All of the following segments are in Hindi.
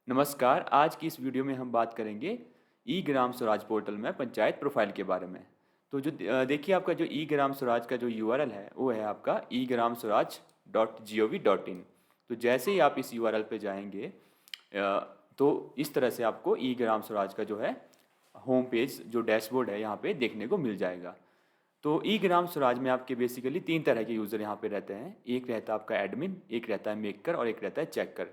नमस्कार। आज की इस वीडियो में हम बात करेंगे ई ग्राम स्वराज पोर्टल में पंचायत प्रोफाइल के बारे में। तो देखिए, आपका जो ई ग्राम स्वराज का जो यूआरएल है वो है आपका eGramSwaraj.gov.in। तो जैसे ही आप इस यूआरएल पे जाएंगे तो इस तरह से आपको ई ग्राम स्वराज का जो है होम पेज, जो डैशबोर्ड है, यहाँ पे देखने को मिल जाएगा। तो ई ग्राम स्वराज में आपके बेसिकली तीन तरह के यूज़र यहाँ पे रहते हैं। एक रहता है आपका एडमिन, एक रहता है मेकर और एक रहता है चेकर।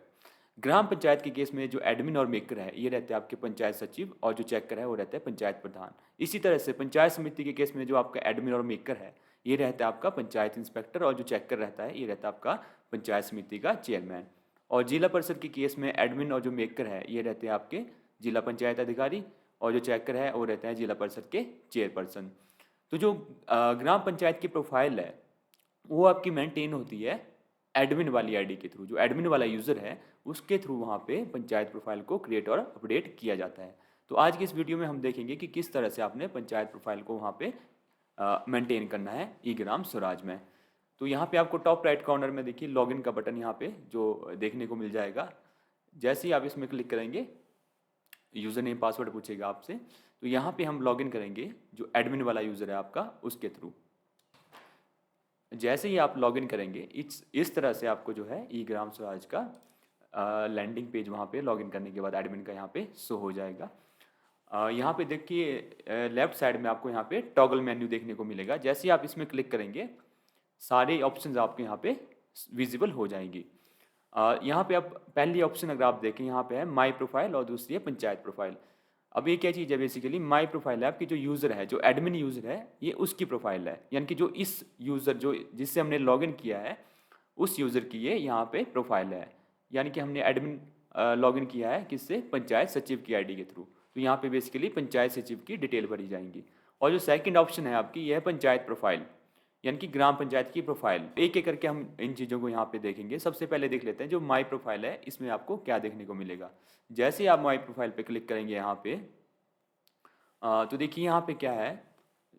ग्राम पंचायत के केस में जो एडमिन और मेकर है ये रहते हैं आपके पंचायत सचिव, और जो चेकर है वो रहता है पंचायत प्रधान। इसी तरह से पंचायत समिति के केस में जो आपका एडमिन और मेकर है ये रहता है आपका पंचायत इंस्पेक्टर, और जो चेकर रहता है ये रहता है आपका पंचायत समिति का चेयरमैन। और जिला परिषद के केस में एडमिन और जो मेकर है ये रहते हैं आपके जिला पंचायत अधिकारी, और जो चेकर है वो रहते हैं जिला परिषद के चेयरपर्सन। तो जो ग्राम पंचायत की प्रोफाइल है वो आपकी मेंटेन होती है एडमिन वाली आईडी के थ्रू। जो एडमिन वाला यूज़र है उसके थ्रू वहाँ पे पंचायत प्रोफाइल को क्रिएट और अपडेट किया जाता है। तो आज की इस वीडियो में हम देखेंगे कि किस तरह से आपने पंचायत प्रोफाइल को वहाँ पे मेंटेन करना है ई ग्राम स्वराज में। तो यहाँ पे आपको टॉप राइट कॉर्नर में देखिए लॉगिन का बटन यहाँ पे जो देखने को मिल जाएगा। जैसे ही आप इसमें क्लिक करेंगे यूज़र नेम पासवर्ड पूछेगा आपसे, तो यहाँ पे हम लॉगिन करेंगे जो एडमिन वाला यूज़र है आपका उसके थ्रू। जैसे ही आप लॉगिन करेंगे इस तरह से आपको जो है ई ग्राम स्वराज का लैंडिंग पेज वहाँ पे लॉगिन करने के बाद एडमिन का यहाँ पे शो हो जाएगा। यहाँ पे देखिए लेफ्ट साइड में आपको यहाँ पे टॉगल मेन्यू देखने को मिलेगा। जैसे ही आप इसमें क्लिक करेंगे सारे ऑप्शंस आपके यहाँ पे विजिबल हो जाएंगी। यहाँ पे आप पहली ऑप्शन अगर आप देखें यहाँ पे है माई प्रोफाइल और दूसरी है पंचायत प्रोफाइल। अब ये क्या चीज़ है, बेसिकली माई प्रोफाइल है आपकी जो यूज़र है, जो एडमिन यूज़र है ये उसकी प्रोफाइल है, यानी कि जो इस यूज़र जो जिससे हमने लॉगिन किया है उस यूज़र की ये यहाँ पे प्रोफाइल है। यानी कि हमने एडमिन लॉगिन किया है किससे, पंचायत सचिव की आईडी के थ्रू। तो यहाँ पे बेसिकली पंचायत सचिव की डिटेल भरी जाएंगी। और जो सेकंड ऑप्शन है आपकी यह है पंचायत प्रोफाइल, यानी कि ग्राम पंचायत की प्रोफाइल। एक एक करके हम इन चीज़ों को यहाँ पे देखेंगे। सबसे पहले देख लेते हैं जो माई प्रोफाइल है इसमें आपको क्या देखने को मिलेगा। जैसे ही आप माई प्रोफाइल पे क्लिक करेंगे यहाँ पे तो देखिए यहाँ पे क्या है,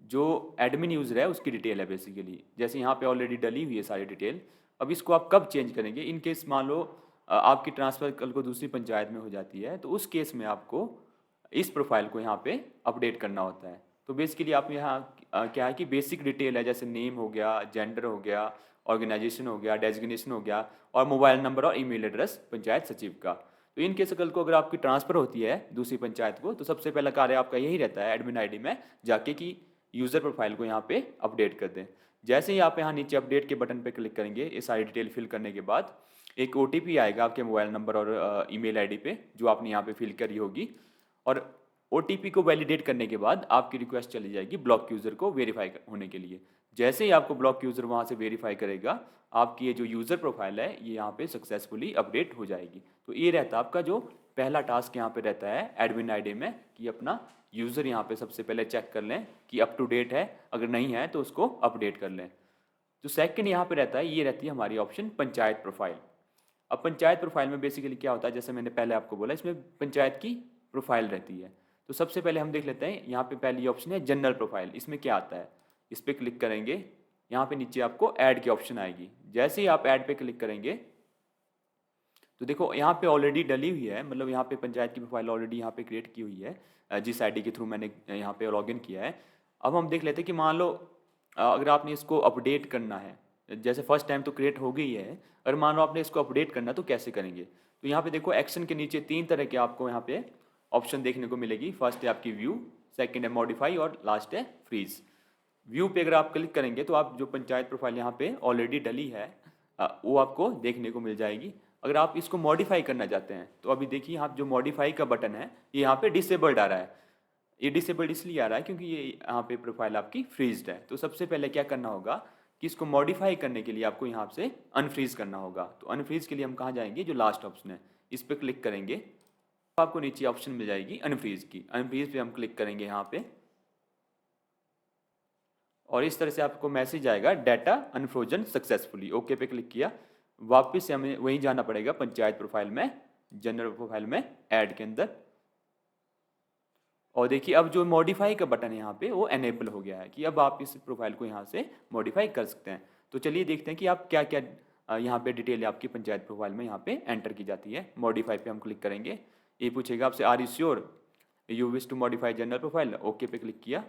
जो एडमिन यूज़र है उसकी डिटेल है बेसिकली। जैसे यहाँ पे ऑलरेडी डली हुई है सारी डिटेल। अब इसको आप कब चेंज करेंगे, इन केस मान लो आपकी ट्रांसफ़र कल को दूसरी पंचायत में हो जाती है तो उस केस में आपको इस प्रोफाइल को यहाँ पे अपडेट करना होता है। तो बेसिकली आप यहाँ क्या है कि बेसिक डिटेल है, जैसे नेम हो गया, जेंडर हो गया, ऑर्गेनाइजेशन हो गया, डेजिग्नेशन हो गया, और मोबाइल नंबर और ईमेल एड्रेस पंचायत सचिव का। तो इन केस कल को अगर आपकी ट्रांसफ़र होती है दूसरी पंचायत को तो सबसे पहला कार्य आपका यही रहता है एडमिन आईडी में जाके कि यूज़र प्रोफाइल को यहाँ पे अपडेट कर दें। जैसे ही आप यहाँ नीचे अपडेट के बटन पे क्लिक करेंगे ये सारी डिटेल फिल करने के बाद एक ओटीपी आएगा आपके मोबाइल नंबर और ईमेल आईडी पे जो आपने यहाँ पे फिल करी होगी। और ओटीपी को वैलिडेट करने के बाद आपकी रिक्वेस्ट चली जाएगी ब्लॉक यूज़र को वेरीफाई होने के लिए। जैसे ही आपको ब्लॉक यूज़र वहाँ से वेरीफाई करेगा आपकी ये जो यूज़र प्रोफाइल है ये यहाँ पे सक्सेसफुली अपडेट हो जाएगी। तो ये रहता है आपका जो पहला टास्क यहाँ पे रहता है एडमिन आईडी में कि अपना यूज़र यहाँ पे सबसे पहले चेक कर लें कि अप टू डेट है, अगर नहीं है तो उसको अपडेट कर लें। जो सेकंड यहाँ पे रहता है ये रहती है हमारी ऑप्शन पंचायत प्रोफाइल। अब पंचायत प्रोफाइल में बेसिकली क्या होता है, जैसे मैंने पहले आपको बोला इसमें पंचायत की प्रोफाइल रहती है। तो सबसे पहले हम देख लेते हैं यहाँ पे पहली ऑप्शन है जनरल प्रोफाइल। इसमें क्या आता है, इस पर क्लिक करेंगे, यहाँ पे नीचे आपको ऐड की ऑप्शन आएगी। जैसे ही आप ऐड पे क्लिक करेंगे तो देखो यहाँ पे ऑलरेडी डली हुई है, मतलब यहाँ पे पंचायत की प्रोफाइल ऑलरेडी यहाँ पे क्रिएट की हुई है जिस आईडी के थ्रू मैंने यहाँ पे लॉगिन किया है। अब हम देख लेते हैं कि मान लो अगर आपने इसको अपडेट करना है, जैसे फर्स्ट टाइम तो क्रिएट हो गई है, अगर मान लो आपने इसको अपडेट करना तो कैसे करेंगे। तो यहाँ पे देखो एक्शन के नीचे तीन तरह के आपको यहाँ पे ऑप्शन देखने को मिलेगी। फर्स्ट है आपकी व्यू, सेकेंड है मॉडिफाई और लास्ट है फ्रीज। व्यू पे अगर आप क्लिक करेंगे तो आप जो पंचायत प्रोफाइल यहाँ पे ऑलरेडी डली है वो आपको देखने को मिल जाएगी। अगर आप इसको मॉडिफाई करना चाहते हैं तो अभी देखिए यहाँ जो मॉडिफाई का बटन है ये यहाँ पे डिसेबल्ड आ रहा है। ये डिसेबल्ड इसलिए आ रहा है क्योंकि ये यहाँ पे प्रोफाइल आपकी फ्रीज्ड है। तो सबसे पहले क्या करना होगा कि इसको मॉडिफाई करने के लिए आपको यहाँ से अनफ्रीज करना होगा। तो अनफ्रीज के लिए हम कहाँ जाएंगे, जो लास्ट ऑप्शन है इस पर क्लिक करेंगे तो आपको नीचे ऑप्शन मिल जाएगी अनफ्रीज की। अनफ्रीज पे हम क्लिक करेंगे यहाँ पे और इस तरह से आपको मैसेज आएगा डाटा अनफ्रोजन सक्सेसफुली। ओके पे क्लिक किया, वापस से हमें वहीं जाना पड़ेगा पंचायत प्रोफाइल में, जनरल प्रोफाइल में ऐड के अंदर। और देखिए अब जो मॉडिफाई का बटन है यहाँ पे वो एनेबल हो गया है कि अब आप इस प्रोफाइल को यहाँ से मॉडिफाई कर सकते हैं। तो चलिए देखते हैं कि आप क्या क्या यहाँ पे डिटेल आपकी पंचायत प्रोफाइल में यहाँ पे एंटर की जाती है। मॉडिफाई पे हम क्लिक करेंगे। ये पूछेगा आपसे are you sure you wish to modify general profile, okay पे क्लिक किया।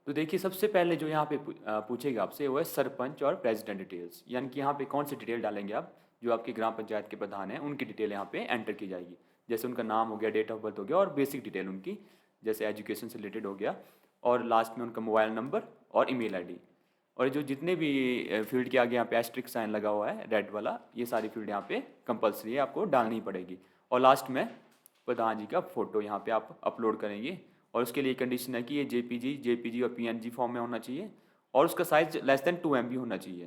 तो देखिए सबसे पहले जो यहाँ पे पूछेगा आपसे वो है सरपंच और प्रेसिडेंट डिटेल्स, यानी कि यहाँ पे कौन सी डिटेल डालेंगे आप, जो आपकी ग्राम पंचायत के प्रधान हैं उनकी डिटेल यहाँ पे एंटर की जाएगी। जैसे उनका नाम हो गया, डेट ऑफ बर्थ हो गया और बेसिक डिटेल उनकी, जैसे एजुकेशन से रिलेटेड हो गया, और लास्ट में उनका मोबाइल नंबर और ईमेल आईडी। और जो जितने भी फील्ड के आगे यहाँ पे एस्ट्रिक साइन लगा हुआ है रेड वाला, ये सारी फील्ड यहाँ पे कंपलसरी है, आपको डालनी पड़ेगी। और लास्ट में प्रधान जी का फोटो यहाँ पे आप अपलोड करेंगे, और उसके लिए कंडीशन है कि ये जेपीजी और पीएनजी फॉर्म में होना चाहिए, और उसका साइज लेस देन 2 MB होना चाहिए।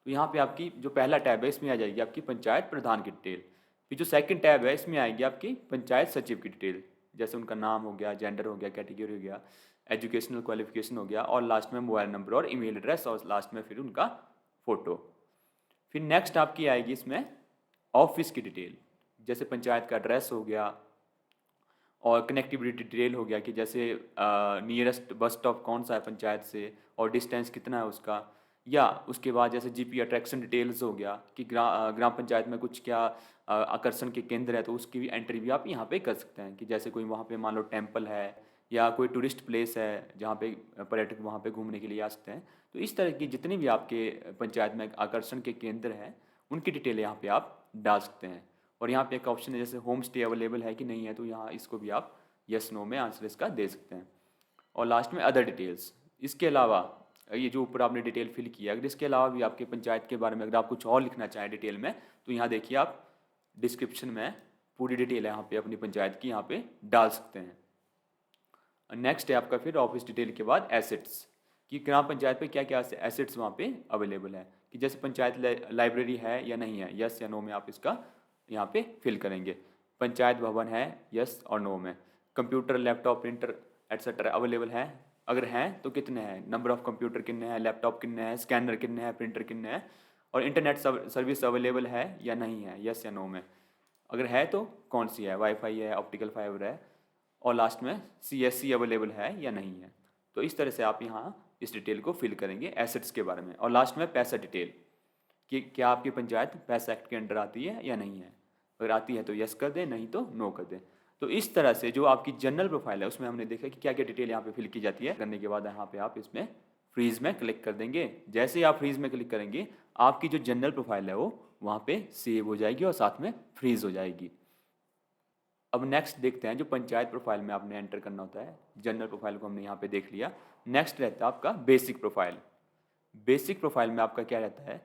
तो यहाँ पे आपकी जो पहला टैब है इसमें आ जाएगी आपकी पंचायत प्रधान की डिटेल। फिर जो सेकंड टैब है इसमें आएगी आपकी पंचायत सचिव की डिटेल, जैसे उनका नाम हो गया, जेंडर हो गया, कैटेगरी हो गया, एजुकेशनल क्वालिफिकेशन हो गया, और लास्ट में मोबाइल नंबर और ईमेल एड्रेस, और लास्ट में फिर उनका फोटो। फिर नेक्स्ट आपकी आएगी इसमें ऑफिस की डिटेल, जैसे पंचायत का एड्रेस हो गया, और कनेक्टिविटी डिटेल हो गया कि जैसे नियरेस्ट बस स्टॉप कौन सा है पंचायत से और डिस्टेंस कितना है उसका, या उसके बाद जैसे जीपी अट्रैक्शन डिटेल्स हो गया कि ग्राम पंचायत में कुछ क्या आकर्षण के केंद्र है, तो उसकी भी एंट्री भी आप यहाँ पे कर सकते हैं कि जैसे कोई वहाँ पे मान लो टेम्पल है या कोई टूरिस्ट प्लेस है जहाँ पे पर्यटक वहाँ पे घूमने के लिए आ सकते हैं। तो इस तरह की जितनी भी आपके पंचायत में आकर्षण के केंद्र हैं उनकी डिटेल यहाँ पे आप डाल सकते हैं। और यहाँ पे एक ऑप्शन है जैसे होम स्टे अवेलेबल है कि नहीं है, तो यहाँ इसको भी आप यस नो में आंसर इसका दे सकते हैं। और लास्ट में अदर डिटेल्स, इसके अलावा ये जो ऊपर आपने डिटेल फिल किया, अगर इसके अलावा भी आपके पंचायत के बारे में अगर आप कुछ और लिखना चाहें डिटेल में, तो यहाँ देखिए आप डिस्क्रिप्शन में पूरी डिटेल यहाँ पे अपनी पंचायत की यहाँ पे डाल सकते हैं। नेक्स्ट है आपका फिर ऑफिस डिटेल के बाद एसेट्स, कि ग्राम पंचायत पे क्या क्या एसेट्स वहाँ पे अवेलेबल है, कि जैसे पंचायत लाइब्रेरी है या नहीं है, यस या नो में आप इसका यहाँ पे फिल करेंगे। पंचायत भवन है, यस और नो में। Computer, laptop, printer etcetera available है, अगर हैं तो कितने हैं, नंबर ऑफ कंप्यूटर कितने हैं, लैपटॉप कितने हैं, स्कैनर कितने हैं, प्रिंटर कितने हैं, और इंटरनेट सर्विस अवेलेबल है या नहीं है, यस या नो में। अगर है तो कौन सी है, वाईफाई है, ऑप्टिकल फाइबर है, और लास्ट में CSC अवेलेबल है या नहीं है। तो इस तरह से आप यहाँ इस डिटेल को फिल करेंगे एसेट्स के बारे में। और लास्ट में पैसा डिटेल, कि क्या आपकी पंचायत पैसा एक्ट के अंडर आती है या नहीं है, अगर आती है तो यस कर दें, नहीं तो नो कर दें। तो इस तरह से जो आपकी जनरल प्रोफाइल है उसमें हमने देखा कि क्या क्या डिटेल यहाँ पे फिल की जाती है। करने के बाद यहाँ पे आप इसमें फ्रीज में क्लिक कर देंगे। जैसे ही आप फ्रीज में क्लिक करेंगे आपकी जो जनरल प्रोफाइल है वो वहाँ पे सेव हो जाएगी और साथ में फ्रीज हो जाएगी। अब नेक्स्ट देखते हैं जो पंचायत प्रोफाइल में आपने एंटर करना होता है। जनरल प्रोफाइल को हमने यहाँ पे देख लिया। नेक्स्ट रहता है आपका बेसिक प्रोफाइल। बेसिक प्रोफाइल में आपका क्या रहता है,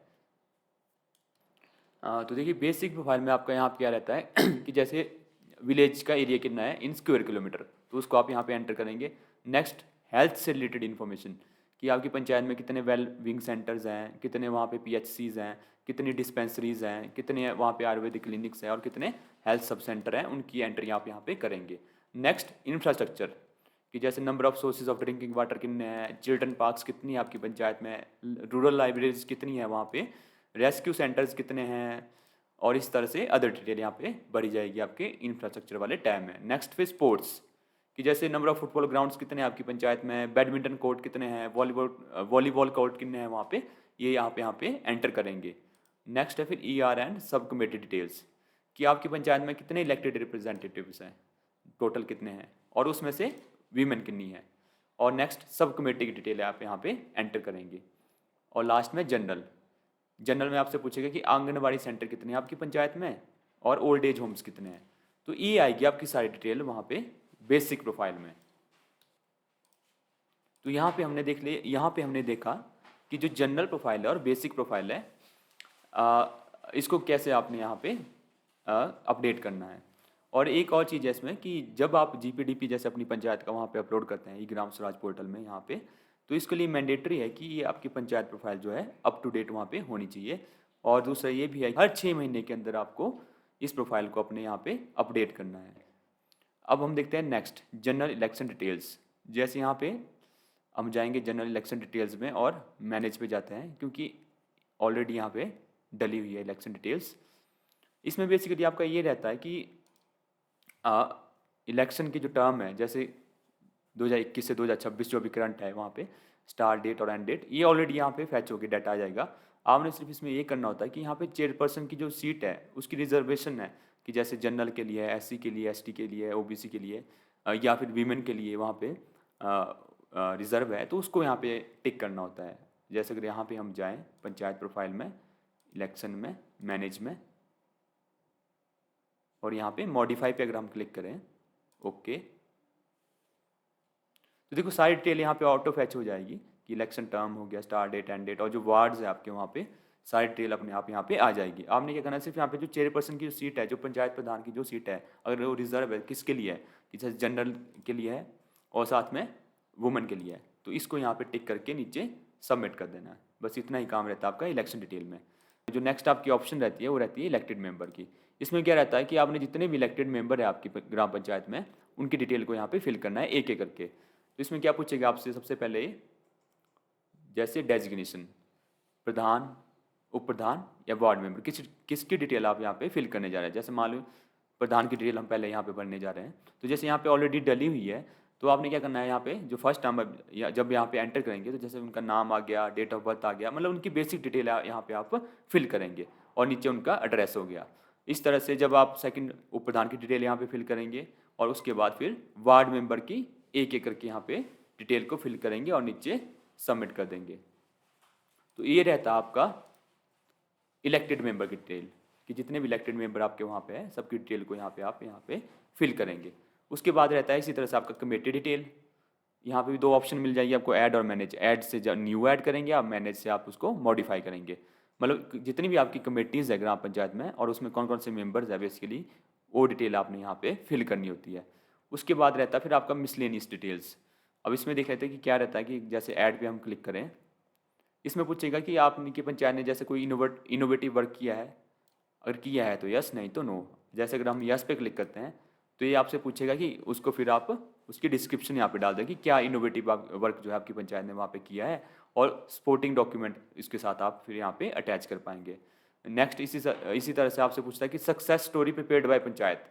तो देखिए बेसिक प्रोफाइल में आपका यहाँ पे क्या रहता है कि जैसे विलेज का एरिया कितना है इन स्क्वायर किलोमीटर, तो उसको आप यहाँ पे एंटर करेंगे। नेक्स्ट हेल्थ से रिलेटेड इन्फॉर्मेशन, कि आपकी पंचायत में कितने वेल विंग सेंटर्स हैं, कितने वहाँ पे PHCs हैं, कितनी डिस्पेंसरीज हैं, कितने वहाँ पे आयुर्वेदिक क्लिनिक्स हैं और कितने हेल्थ सब सेंटर हैं, उनकी एंट्री आप यहाँ पे करेंगे। नेक्स्ट इंफ्रास्ट्रक्चर, कि जैसे number of sources of drinking water कितने हैं, चिल्ड्रन पार्क्स कितनी है आपकी पंचायत में, रूरल लाइब्रेरीज कितनी है वहाँ पे, रेस्क्यू सेंटर्स कितने हैं, और इस तरह से अदर डिटेल यहाँ पे बढ़ी जाएगी आपके इंफ्रास्ट्रक्चर वाले टैब में। नेक्स्ट फिर स्पोर्ट्स, कि जैसे नंबर ऑफ फुटबॉल ग्राउंड्स कितने हैं आपकी पंचायत में, बैडमिंटन कोर्ट कितने हैं, वॉलीबॉल कोर्ट कितने हैं वहाँ पे, ये यहाँ पे एंटर करेंगे। नेक्स्ट है फिर ER and sub committee details, कि आपकी पंचायत में कितने इलेक्टेड रिप्रेजेंटेटिव्स हैं, टोटल कितने हैं, और उसमें से वीमेन कितनी है। और नेक्स्ट सब कमेटी की डिटेल आप यहाँ पे एंटर करेंगे। और लास्ट में जनरल में आपसे पूछेगा कि आंगनबाड़ी सेंटर कितने हैं आपकी पंचायत में और ओल्ड एज होम्स कितने हैं। तो ये आएगी आपकी सारी डिटेल वहाँ पे बेसिक प्रोफाइल में। तो यहाँ पे हमने देखा कि जो जनरल प्रोफाइल है और बेसिक प्रोफाइल है, इसको कैसे आपने यहाँ पे अपडेट करना है। और एक और चीज़ है इसमें कि जब आप GPDP जैसे अपनी पंचायत का वहाँ पे अपलोड करते हैं ग्राम स्वराज पोर्टल में यहाँ पे, तो इसके लिए मैंडेटरी है कि ये आपकी पंचायत प्रोफाइल जो है अप टू डेट वहाँ पे होनी चाहिए। और दूसरा ये भी है हर 6 महीने के अंदर आपको इस प्रोफाइल को अपने यहाँ पे अपडेट करना है। अब हम देखते हैं नेक्स्ट जनरल इलेक्शन डिटेल्स। जैसे यहाँ पे हम जाएंगे जनरल इलेक्शन डिटेल्स में और मैनेज पे जाते हैं, क्योंकि ऑलरेडी यहाँ पे डली हुई है इलेक्शन डिटेल्स। इसमें बेसिकली आपका ये रहता है कि इलेक्शन की जो टर्म है, जैसे 2021 से 2026 जो भी करंट है वहाँ पे स्टार्ट डेट और एंड डेट, ये ऑलरेडी यहाँ पे फैच होकर डाटा आ जाएगा। आपने सिर्फ इसमें ये करना होता है कि यहाँ पे चेयरपर्सन की जो सीट है उसकी रिजर्वेशन है कि जैसे जनरल के लिए है, एससी के लिए, एसटी के लिए, ओबीसी के लिए या फिर वीमेन के लिए वहाँ पे रिजर्व है, तो उसको यहाँ पे टिक करना होता है। जैसे अगर यहाँ पे हम जाएं पंचायत प्रोफाइल में, इलेक्शन में, मैनेज में, और यहाँ पे मॉडिफाई पे अगर हम क्लिक करें, ओके, तो देखो सारी डिटेल यहाँ पे ऑटो फैच हो जाएगी कि इलेक्शन टर्म हो गया, स्टार्ट डेट, एंड डेट, और जो वार्ड्स है आपके वहाँ पे सारी डिटेल अपने आप यहाँ पे आ जाएगी। आपने क्या करना है, सिर्फ यहाँ पे जो चेयरपर्सन की जो सीट है, जो पंचायत प्रधान की जो सीट है, अगर वो रिजर्व है, किसके लिए है कि जैसे जनरल के लिए है और साथ में वुमेन के लिए है, तो इसको यहाँ पे टिक करके नीचे सबमिट कर देना है। बस इतना ही काम रहता है आपका इलेक्शन डिटेल में। जो नेक्स्ट आपकी ऑप्शन रहती है वो रहती है इलेक्टेड मेंबर की। इसमें क्या रहता है कि आपने जितने भी इलेक्टेड मेंबर है आपकी ग्राम पंचायत में, उनकी डिटेल को यहाँ पे फिल करना है एक एक करके। तो इसमें क्या पूछेगा आपसे, सबसे पहले जैसे डेजिग्नेशन, प्रधान, उप प्रधान या वार्ड मेंबर, किसकी डिटेल आप यहाँ पे फिल करने जा रहे हैं। जैसे मान लो प्रधान की डिटेल हम पहले यहाँ पे भरने जा रहे हैं, तो जैसे यहाँ पे ऑलरेडी डली हुई है, तो आपने क्या करना है, यहाँ पे जो फर्स्ट टाइम जब यहाँ पे एंटर करेंगे, तो जैसे उनका नाम आ गया, डेट ऑफ बर्थ आ गया, मतलब उनकी बेसिक डिटेल यहाँ पे आप फिल करेंगे, और नीचे उनका एड्रेस हो गया। इस तरह से जब आप सेकंड उप प्रधान की डिटेल यहाँ पे फिल करेंगे, और उसके बाद फिर वार्ड मेंबर की एक एक करके यहाँ पे डिटेल को फिल करेंगे और नीचे सबमिट कर देंगे। तो ये रहता आपका इलेक्टेड मेंबर की डिटेल कि जितने भी इलेक्टेड मेंबर आपके वहाँ पे है, सबकी डिटेल को यहाँ पे आप यहाँ पे फिल करेंगे। उसके बाद रहता है इसी तरह से आपका कमेटी डिटेल। यहाँ पे भी दो ऑप्शन मिल जाएगी आपको, ऐड और मैनेज। ऐड से न्यू ऐड करेंगे आप, मैनेज से आप उसको मॉडिफाई करेंगे। मतलब जितनी भी आपकी कमेटीज़ है ग्राम पंचायत में और उसमें कौन कौन से मेंबर्स है बेसिकली, वो डिटेल आपने यहाँ पे फिल करनी होती है। उसके बाद रहता है फिर आपका मिसलेनियस डिटेल्स। अब इसमें देख लेते हैं कि क्या रहता है कि जैसे ऐड पे हम क्लिक करें, इसमें पूछेगा कि आपकी पंचायत ने जैसे कोई इनोवेटिव वर्क किया है, अगर किया है तो यस, नहीं तो नो। जैसे अगर हम यस पे क्लिक करते हैं तो ये आपसे पूछेगा कि उसको फिर आप उसकी डिस्क्रिप्शन यहाँ पे डाल दें कि क्या इनोवेटिव वर्क जो है आपकी पंचायत ने वहाँ पे किया है, और सपोर्टिंग डॉक्यूमेंट इसके साथ आप फिर यहाँ पे अटैच कर पाएंगे। नेक्स्ट इसी तरह से आपसे पूछता है कि success story prepared by panchayat,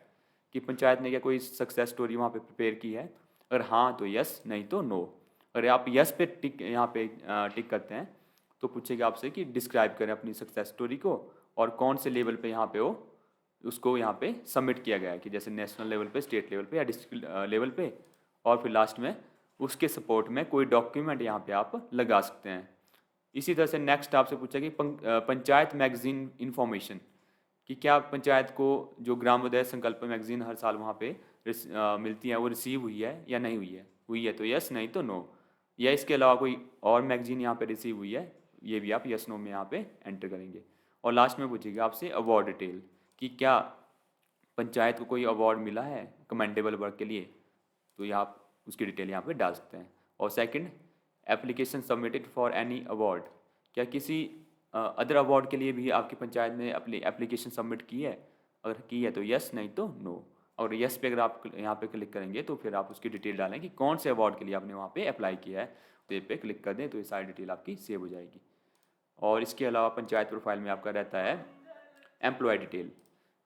कि पंचायत ने क्या कोई सक्सेस स्टोरी वहाँ पे प्रिपेयर की है, अगर हाँ तो यस, नहीं तो नो। अगर आप यस पे टिक यहाँ पे टिक करते हैं तो पूछेगा आपसे कि डिस्क्राइब करें अपनी सक्सेस स्टोरी को, और कौन से लेवल पे यहाँ पे हो उसको यहाँ पे सबमिट किया गया है, कि जैसे नेशनल लेवल पे, स्टेट लेवल पे या डिस्ट्रिक्ट लेवल पे, और फिर लास्ट में उसके सपोर्ट में कोई डॉक्यूमेंट यहाँ पे आप लगा सकते हैं। इसी तरह से नेक्स्ट आपसे पूछा कि पंचायत मैगजीन इन्फॉर्मेशन, कि क्या पंचायत को जो ग्रामोदय संकल्प मैगजीन हर साल वहाँ पे मिलती है वो रिसीव हुई है या नहीं हुई है तो यस, नहीं तो नो। या इसके अलावा कोई और मैगजीन यहाँ पे रिसीव हुई है, ये भी आप यस नो में यहाँ पे एंटर करेंगे। और लास्ट में पूछेगा आपसे अवार्ड डिटेल, कि क्या पंचायत को कोई अवार्ड मिला है कमेंडेबल वर्क के लिए, तो ये आप उसकी डिटेल यहाँ पे डाल सकते हैं। और second, application submitted for any award, क्या किसी अदर अवार्ड के लिए भी आपकी पंचायत ने अपनी एप्लीकेशन सबमिट की है, अगर की है तो यस, नहीं तो नो। और यस पे अगर आप यहाँ पे क्लिक करेंगे तो फिर आप उसकी डिटेल डालें कि कौन से अवार्ड के लिए आपने वहाँ पे अप्लाई किया है, तो ये पे क्लिक कर दें तो ये सारी डिटेल आपकी सेव हो जाएगी। और इसके अलावा पंचायत प्रोफाइल में आपका रहता है एम्प्लॉय डिटेल।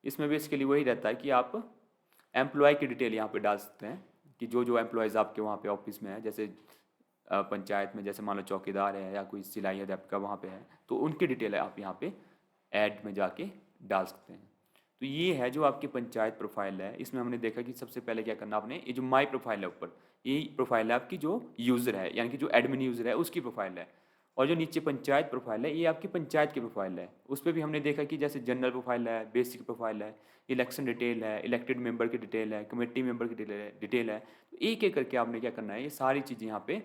इसमें बेसिकली वही रहता है कि आप एम्प्लॉय की डिटेल यहाँ पे डाल सकते हैं कि जो एम्प्लॉयज़ आपके वहाँ पे ऑफिस में है, जैसे पंचायत में जैसे मान लो चौकीदार है या कोई सिलाई अध्यापिका वहाँ पे है, तो उनकी डिटेल आप यहाँ पे ऐड में जाके डाल सकते हैं। तो ये है जो आपकी पंचायत प्रोफाइल है। इसमें हमने देखा कि सबसे पहले क्या करना आपने, ये जो माई प्रोफाइल है ऊपर, ये प्रोफाइल है आपकी जो यूज़र है, यानी कि जो एडमिन यूज़र है उसकी प्रोफाइल है। और जो नीचे पंचायत प्रोफाइल है ये आपकी पंचायत की प्रोफाइल है। उस पर भी हमने देखा कि जैसे जनरल प्रोफाइल है, बेसिक प्रोफाइल है, इलेक्शन डिटेल है, इलेक्टेड मेंबर की डिटेल है, कमेटी मेंबर की डिटेल है। तो एक एक करके आपने क्या करना है, ये सारी चीज़ें यहाँ पे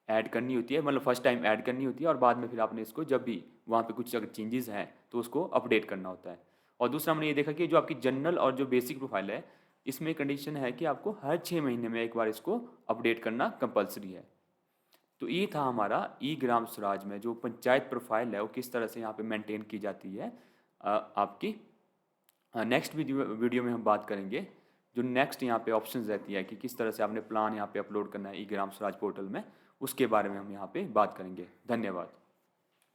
ऐड करनी होती है, मतलब फर्स्ट टाइम ऐड करनी होती है, और बाद में फिर आपने इसको जब भी वहाँ पे कुछ अगर चेंजेस हैं तो उसको अपडेट करना होता है। और दूसरा हमने ये देखा कि जो आपकी जनरल और जो बेसिक प्रोफाइल है, इसमें कंडीशन है कि आपको हर 6 महीने में एक बार इसको अपडेट करना कंपलसरी है। तो ये था हमारा ई ग्राम स्वराज में जो पंचायत प्रोफाइल है वो किस तरह से यहाँ पे मेंटेन की जाती है आपकी। नेक्स्ट वीडियो में हम बात करेंगे जो नेक्स्ट यहाँ पे ऑप्शंस रहती है कि किस तरह से आपने प्लान यहाँ पे अपलोड करना है ई ग्राम स्वराज पोर्टल में, उसके बारे में हम यहाँ पे बात करेंगे। धन्यवाद।